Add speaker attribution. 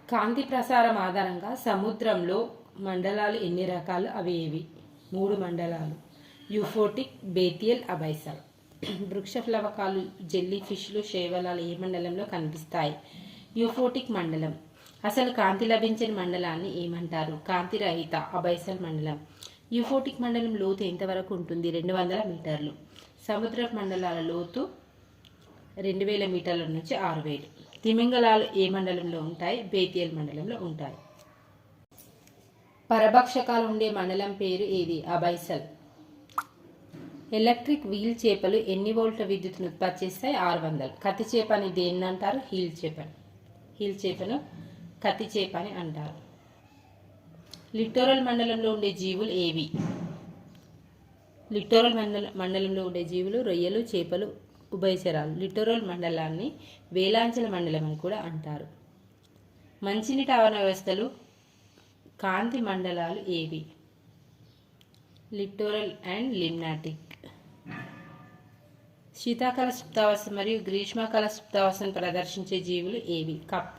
Speaker 1: కాంతి ప్రసారం ఆధారంగా సముద్రంలో మండలాలు ఎన్ని రకాలు? అవి ఏవి? 3 మండలాలు: యూఫోటిక్, బేథియల్, అబైసల్. వృక్ష ప్లవకాలు, జెల్లీ ఫిష్లు, శైవలాలు ఏ మండలంలో కనిపిస్తాయి? యూఫోటిక్ మండలం. అసలు కాంతి లభించని మండలాన్ని ఏమంటారు? కాంతిరహిత, అబైసల్ మండలం. యూఫోటిక్ మండలం లోతు ఎంతవరకు ఉంటుంది? 200 మీటర్లు. సముద్ర మండలాల లోతు 2000 మీటర్ల నుంచి 6000. తిమింగలాలు ఏ మండలంలో ఉంటాయి? బేథియల్ మండలంలో ఉంటాయి. పరభక్షకాలు ఉండే మండలం పేరు ఏది? అబైసల్. ఎలక్ట్రిక్ వీల్ చేపలు ఎన్ని వోల్ట్ల విద్యుత్తును ఉత్పత్తి చేస్తాయి? 600. కత్తి చేప అని దేన్ని అంటారు? హీల్ చేపను కత్తి చేప అని అంటారు. లిటోరల్ మండలంలో ఉండే జీవులు ఏవి? లిటోరల్ మండలంలో ఉండే జీవులు రొయ్యలు, చేపలు, ఉభయచరాలు. లిటోరల్ మండలాన్ని వేలాంచల మండలం అని కూడా అంటారు. మంచినీటి ఆవరణ వ్యవస్థలు కాంతి మండలాలు ఏవి? Littoral and limnetic. శీతాకాల సుప్తావస్థ మరియు గ్రీష్మకాల సుప్తావస్థను ప్రదర్శించే జీవులు ఏవి? కప్ప.